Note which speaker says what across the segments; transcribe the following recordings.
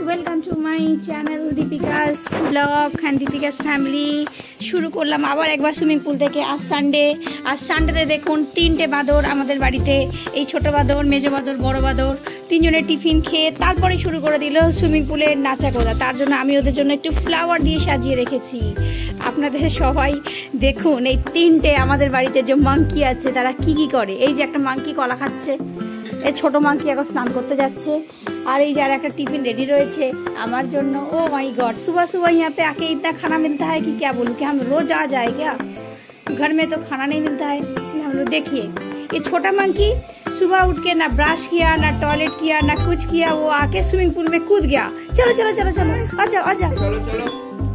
Speaker 1: Welcome to my channel Deepika's blog and Deepika's family. শুরু করলাম আবার একবার সুইমিং পুল থেকে। আজ সানডেতে দেখুন 3টে বাদর আমাদের বাড়িতে, এই ছোট বাদর, মেজো বাদর, বড় বাদর, তিনজনের টিফিন খেয়ে তারপরে শুরু করে দিল সুইমিং পুলের নাচা কোদা। তার জন্য আমি ওদের জন্য একটু ফ্লাওয়ার দিয়ে সাজিয়ে রেখেছি। আপনাদের সবাই দেখুন এই 3টে আমাদের বাড়িতে যে মাংকি আছে তারা কি কি করে। এই যে একটা মাংকি কলা খাচ্ছে, এই ছোট মাংকি এখন স্নান করতে যাচ্ছে, আর এই যার একটা टिफिन रेडी रहे हमारे जन्नो। ओ माय गॉड, सुबह सुबह यहाँ पे आके इतना खाना मिलता है कि क्या बोलूँ, कि हम रोज आ जाए क्या? घर में तो खाना नहीं मिलता है, इसलिए हम लोग देखिए ये छोटा मंकी सुबह उठ के ना ब्रश किया, ना टॉयलेट किया, ना कुछ किया, वो आके स्विमिंग पूल में कूद गया। चलो चलो चलो चलो आ जाओ आ जाओ, चलो चलो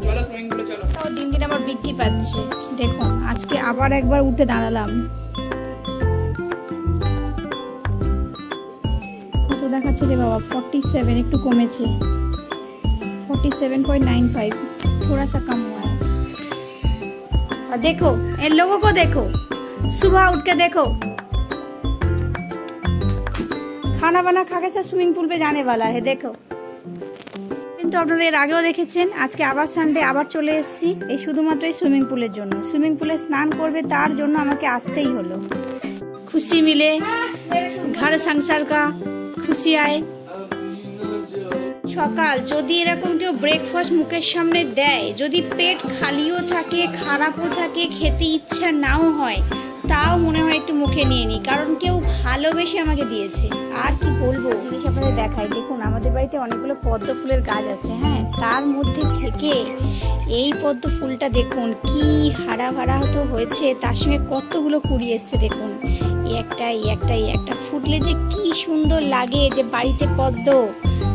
Speaker 1: चलो स्विमिंग पूले चलो। तो दिन दिन আমার বৃদ্ধি পাচ্ছে। দেখুন আজকে আবার একবার উঠে দাঁড়ালাম। দেখাচ্ছে রে बाबा 47, একটু কমেছে 47.95, थोड़ा सा कम हुआ है। और देखो इन लोगों को देखो, सुबह उठ के देखो खाना बना खा के स्विमिंग पूल पे जाने वाला है। देखो কিন্তু আপনারা এর আগেও দেখেছেন। আজকে আবার সানডে, আবার চলে এসেছি এই শুধুমাত্র এই সুইমিং পুলের জন্য। সুইমিং পুলে স্নান করবে তার জন্য আমাকে আসতেই হলো। খুশি মিলে ঘর সংসার কা খুশি আয়। সকাল যদি এরকম কেউ ব্রেকফাস্ট মুখের সামনে দেয়, যদি পেট খালিও থাকে, খারাপও থাকে, খেতে ইচ্ছা নাও হয়, তাও মনে হয় একটু মুখে নিয়ে নিই, কারণ কেউ ভালোবেসে আমাকে দিয়েছে। আর কি বলবো, জিনিস আপনাদের দেখাই। দেখুন আমাদের বাড়িতে অনেকগুলো পদ্ম ফুলের গাছ আছে, হ্যাঁ, তার মধ্যে থেকে এই পদ্ম ফুলটা দেখুন কি হারা ভাড়া তো হয়েছে, তার সঙ্গে কতগুলো কুড়ি এসছে। দেখুন একটা ফুটলে যে কি সুন্দর লাগে, যে বাড়িতে পদ্ম,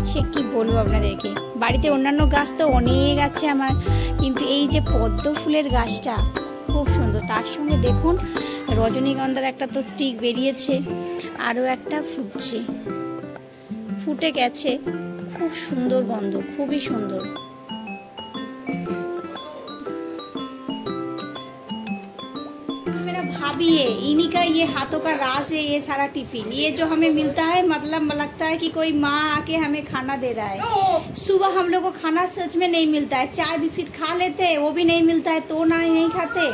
Speaker 1: সে কি বলবো আপনাদেরকে। বাড়িতে অন্যান্য গাছ তো অনেক আছে আমার, কিন্তু এই যে পদ্ম ফুলের গাছটা খুব সুন্দর। তার সঙ্গে দেখুন রজনীগন্ধার একটা তো স্টিক বেরিয়েছে, আরও একটা ফুটে গেছে। খুব সুন্দর গন্ধ, খুবই সুন্দর। भाभी है, इन्हीं का ये हाथों का राज है, ये सारा टिफिन, ये जो हमें मिलता है, मतलब लगता है कि कोई माँ आके हमें खाना दे रहा है। सुबह हम लोग को खाना सच में नहीं मिलता है, चाय बिस्किट खा लेते हैं, वो भी नहीं मिलता है तो ना नहीं खाते,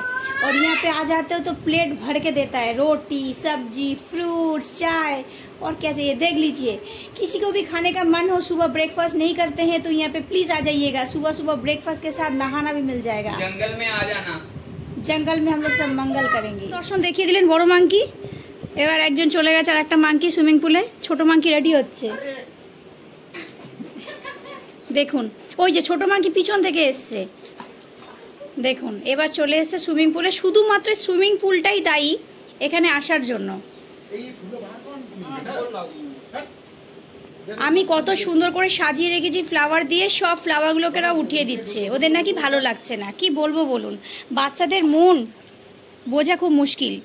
Speaker 1: और यहाँ पे आ जाते हो तो प्लेट भर के देता है, रोटी, सब्जी, फ्रूट्स, चाय, और क्या चाहिए देख लीजिए। किसी को भी खाने का मन हो, सुबह ब्रेकफास्ट नहीं करते हैं तो यहाँ पे प्लीज आ जाइएगा। सुबह सुबह ब्रेकफास्ट के साथ नहाना भी मिल जाएगा।
Speaker 2: जंगल में आ जाना,
Speaker 1: जंगल में हम लोग सब मंगल करेंगे। दर्शन देखिए दिलेन बड़ मांकी, এবার একজন চলে গেছে আর একটা মাংকি সুইমিং পুলে। ছোট মাংকি রেডি হচ্ছে, দেখুন ওই যে ছোট মাংকি পিছন থেকে এসছে। দেখুন এবার চলে এসছে সুইমিং পুলে। শুধুমাত্র সুইমিং পুলটাই দায়ী এখানে আসার জন্য। আমি কত সুন্দর করে সাজিয়ে রেখেছি ফ্লাওয়ার দিয়ে, সব ফ্লাওয়ারগুলোকে ওরা উঠিয়ে দিচ্ছে। ওদের নাকি ভালো লাগছে না, কি বলবো বলুন। বাচ্চাদের মন বোঝা খুব মুশকিল।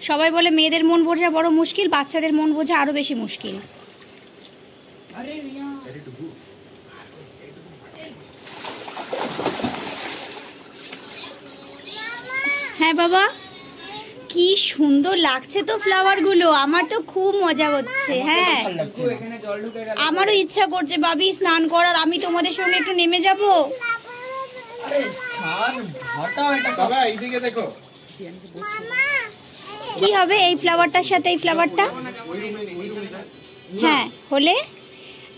Speaker 1: সবাই বলে মেয়েদের মন বোঝা বড় মুশকিল, বাচ্চাদের মন বোঝা আরো বেশি মুশকিল। হ্যাঁ বাবা, কি সুন্দর লাগছে তো ফ্লাওয়ার গুলো, আমার তো খুব মজা হচ্ছে। হ্যাঁ আমারও ইচ্ছা করছে ভাবি স্নান করার, আমি তোমাদের সঙ্গে একটু নেমে যাব। কি হবে এই ফ্লাওয়ারটার সাথে এই ফ্লাওয়ারটা? হ্যাঁ হলে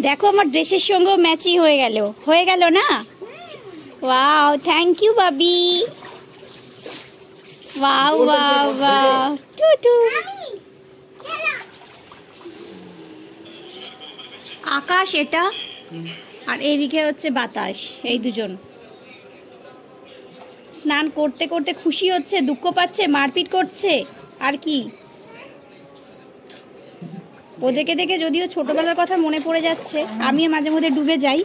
Speaker 1: দেখো আমার ড্রেসের সঙ্গেও ম্যাচিং হয়ে গেল না? ওয়াও, থ্যাংক ইউ ভাবি। वाव वाव वाव टूटू। আকাশ এটা, আর এইদিকে হচ্ছে বাতাস। এই দুজন স্নান করতে করতে খুশি হচ্ছে, দুঃখ পাচ্ছে, মারপিট করছে। আর কি, ওদেরকে দেখে যদিও ছোটবেলার কথা মনে পড়ে যাচ্ছে। আমিও মাঝে মধ্যে ডুবে যাই,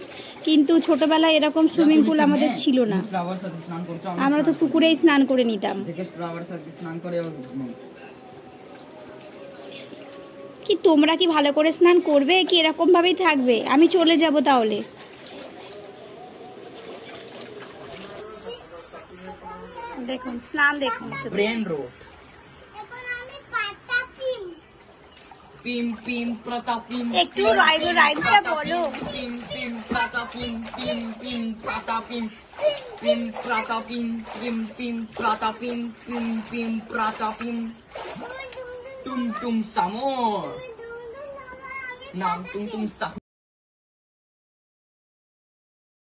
Speaker 1: কিন্তু ছোটবেলায় এরকম সুইমিং পুল আমাদের ছিল না। আমরা তো পুকুরেই স্নান করে নিতাম। কি তোমরা কি ভালো করে স্নান করবে, কি এরকম ভাবেই থাকবে? আমি চলে যাব তাহলে। দেখুন স্নান, দেখুন
Speaker 2: pim pim prata pim.
Speaker 1: একটু রাইমটা বলো।
Speaker 2: Pim pim prata pim pim pim prata pim. Pim prata pim pim pim prata pim pim pim prata pim. Tum tum samor. Nam tum tum sa.